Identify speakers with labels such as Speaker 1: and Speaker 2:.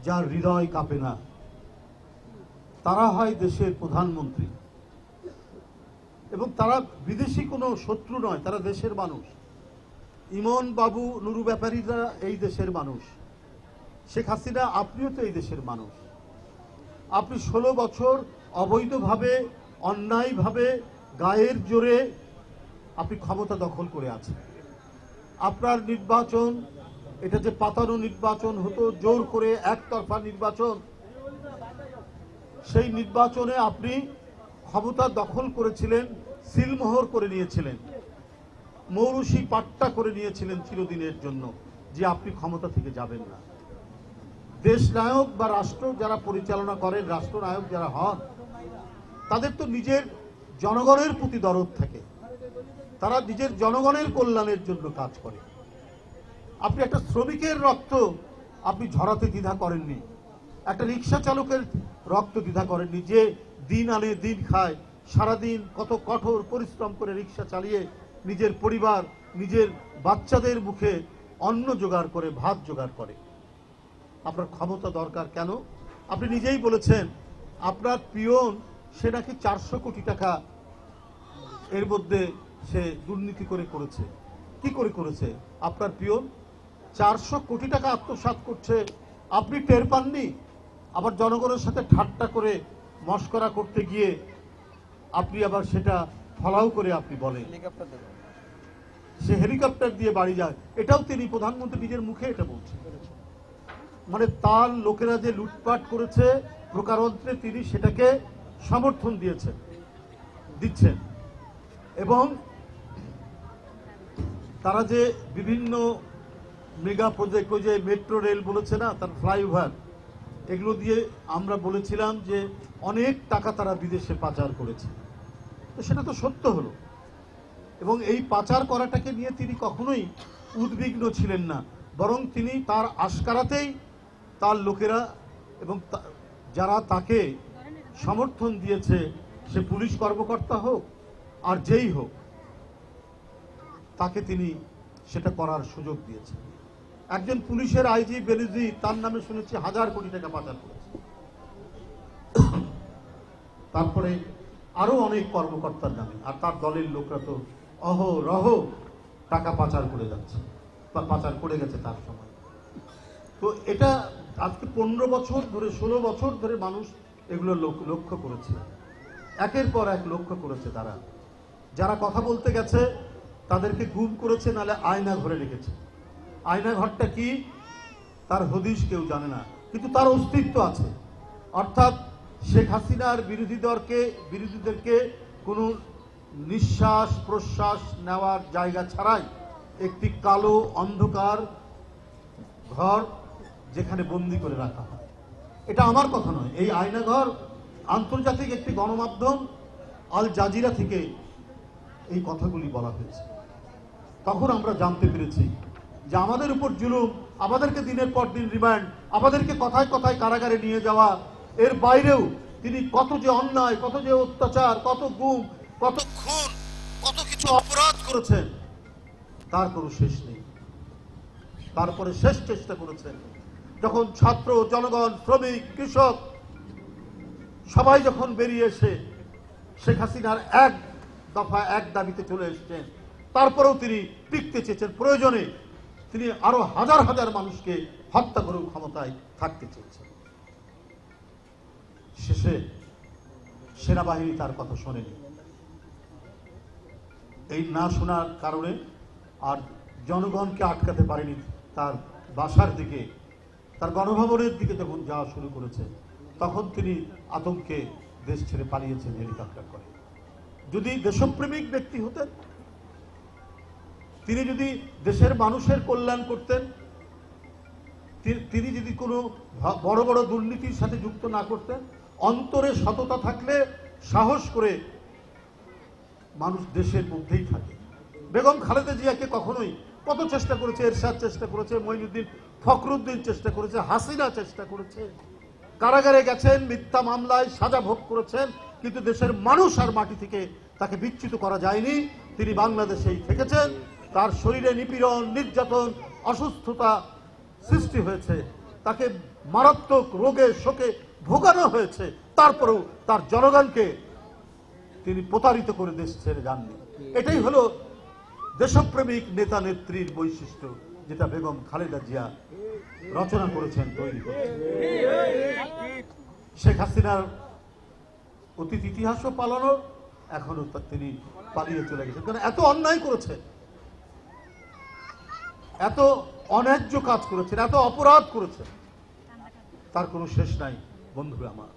Speaker 1: যার হৃদয় কাঁপে না, তারা হয় দেশের প্রধানমন্ত্রী। এবং তারা বিদেশি কোনো শত্রু নয়, তারা দেশের মানুষ। ইমন বাবু, নুরু ব্যাপারীরা এই দেশের মানুষ। শেখ হাসিনা, আপনিও তো এই দেশের মানুষ। আপনি 16 বছর অবৈধভাবে, অন্যায়ভাবে, গায়ের জোরে আপনি ক্ষমতা দখল করে আছেন। আপনার নির্বাচন, এটা যে পাতানো নির্বাচন হতো, জোর করে একতরফা নির্বাচন, সেই নির্বাচনে আপনি ক্ষমতা দখল করেছিলেন, সিলমোহর করে নিয়েছিলেন, মৌরুসি পাট্টা করে নিয়েছিলেন চিরদিনের জন্য, যে আপনি ক্ষমতা থেকে যাবেন না। দেশ নায়ক বা রাষ্ট্র যারা পরিচালনা করেন, রাষ্ট্রনায়ক যারা হন, তাদের তো নিজের জনগণের প্রতি দরদ থাকে, তারা নিজের জনগণের কল্যাণের জন্য কাজ করে। আপনি একটা শ্রমিকের রক্ত আপনি ঝরাতে দ্বিধা করেননি, একটা রিক্সা চালকের রক্ত দ্বিধা করেননি, যে দিন আনে দিন খায়, সারাদিন কত কঠোর পরিশ্রম করে রিক্সা চালিয়ে নিজের পরিবার, নিজের বাচ্চাদের মুখে অন্ন জোগাড় করে, ভাত জোগাড় করে। আপনার ক্ষমতা দরকার কেন? আপনি নিজেই বলেছেন আপনার পিয়ন সে নাকি 400 কোটি টাকা এর মধ্যে সে দুর্নীতি করেছে। কি করেছে আপনার পিয়ন? 400 কোটি টাকা আত্মসাৎ করছে, আপনি টের পাননি? আবার জনগণের সাথে ঠাট্টা করে, মস্করা করতে গিয়ে আপনি আবার সেটা ফলাও করে আপনি বলেন সে হেলিকপ্টার দিয়ে বাড়ি যায়। এটাও তিনি প্রধানমন্ত্রী নিজের মুখে এটা বলছেন। মানে তার লোকেরা যে লুটপাট করেছে প্রকারান্তরে, তিনি সেটাকে সমর্থন দিচ্ছেন। এবং তারা যে বিভিন্ন মেগা প্রজেক্ট, ওই যে মেট্রো রেল বলেছে না, তার ফ্লাইওভার, এগুলো দিয়ে আমরা বলেছিলাম যে অনেক টাকা তারা বিদেশে পাচার করেছে। তো সেটা তো সত্য হলো। এবং এই পাচার করাটাকে নিয়ে তিনি কখনোই উদ্বিগ্ন ছিলেন না, বরং তিনি তার আশকারাতেই তার লোকেরা এবং যারা তাকে সমর্থন দিয়েছে, সে পুলিশ কর্মকর্তা হোক আর যেই হোক, তাকে তিনি সেটা করার সুযোগ দিয়েছেন। একজন পুলিশের আইজি বেনজি, তার নামে শুনেছি 1000 কোটি টাকা পাচার করেছে। তারপরে আরো অনেক কর্মকর্তার নামে, আর তার দলের লোকরা তো অহরহ টাকা পাচার করে যাচ্ছে বা পাচার করে গেছে তার সময়। তো এটা আজকে 15 বছর ধরে, 16 বছর ধরে মানুষ এগুলো লক্ষ্য করেছে, একের পর এক লক্ষ্য করেছে। তারা যারা কথা বলতে গেছে তাদেরকে গুম করেছে, নালে আয়না ঘরে রেখেছে। আয়না ঘরটা কি তার হদিশ কেউ জানে না, কিন্তু তার অস্তিত্ব আছে। অর্থাৎ শেখ হাসিনার বিরোধীদেরকে কোনো নিঃশ্বাস প্রশ্বাস নেওয়ার জায়গা ছাড়াই একটি কালো অন্ধকার ঘর যেখানে বন্দি করে রাখা হয়। এটা আমার কথা নয়, এই আয়নাঘর আন্তর্জাতিক একটি গণমাধ্যম আল জাজিরা থেকে এই কথাগুলি বলা হয়েছে। তখন আমরা জানতে পেরেছি যে আমাদের উপর জুলুম, আমাদেরকে দিনের পর দিন রিমান্ড, আমাদেরকে কথায় কথায় কারাগারে নিয়ে যাওয়া, এর বাইরেও তিনি কত যে অন্যায়, কত যে অত্যাচার, কত গুম, কত খুন, কত কিছু অপরাধ করেছেন, তার কোনো শেষ নেই। তারপরে শেষ চেষ্টা করেছেন যখন ছাত্র, জনগণ, শ্রমিক, কৃষক সবাই যখন বেরিয়ে এসে শেখ হাসিনার এক দফা এক দাবিতে চলে এসেছেন, তারপরেও তিনি টিকতে চেয়েছেন। প্রয়োজনে তিনি আরো হাজার হাজার মানুষকে হত্যা করেও ক্ষমতায় থাকতে চেয়েছেন। শেষে সেনাবাহিনী তার কথা শোনেনি। এই না শোনার কারণে আর জনগণকে আটকাতে পারেনি। তার বাসার দিকে, তার গণভবনের দিকে যখন যাওয়া শুরু করেছে, তখন তিনি আতঙ্কে দেশ ছেড়ে পালিয়েছেন হেলিকপ্টার করে। যদি দেশপ্রেমিক ব্যক্তি হতেন, তিনি যদি দেশের মানুষের কল্যাণ করতেন, তিনি যদি কোনো বড় বড় দুর্নীতির সাথে যুক্ত না করতেন, অন্তরে সততা থাকলে সাহস করে মানুষ দেশের মধ্যেই থাকে। বেগম খালেদা জিয়াকে কখনোই কত চেষ্টা করেছে, এরশাদ চেষ্টা করেছে, মঈনুদ্দিন ফখরুদ্দিন চেষ্টা করেছে, হাসিনা চেষ্টা করেছে, কারাগারে গেছেন, মিথ্যা মামলায় সাজা ভোগ করেছেন, কিন্তু দেশের মানুষ আর মাটি থেকে তাকে বিচ্যুত করা যায়নি। তিনি বাংলাদেশেই থেকেছেন। তার শরীরে নিপীড়ন, নির্যাতন, অসুস্থতা সৃষ্টি হয়েছে, তাকে মারাত্মক রোগে শোকে ভোগানো হয়েছে, তারপরেও তার জনগণকে তিনি প্রতারিত করে দেশ ছেড়ে যাননি। এটাই হলো দেশপ্রেমিক নেতা নেত্রীর বৈশিষ্ট্য, যেটা বেগম খালেদা জিয়া রচনা করেছেন, তৈরি করেছেন। শেখ হাসিনার অতীত ইতিহাসও পালানো, এখনো তিনি পালিয়ে চলে গেছেন, কারণ এত অন্যায় করেছেন, এত অন্যায্য কাজ করেছেন, এত অপরাধ করেছেন, তার কোনো শেষ নাই বন্ধুরা আমার।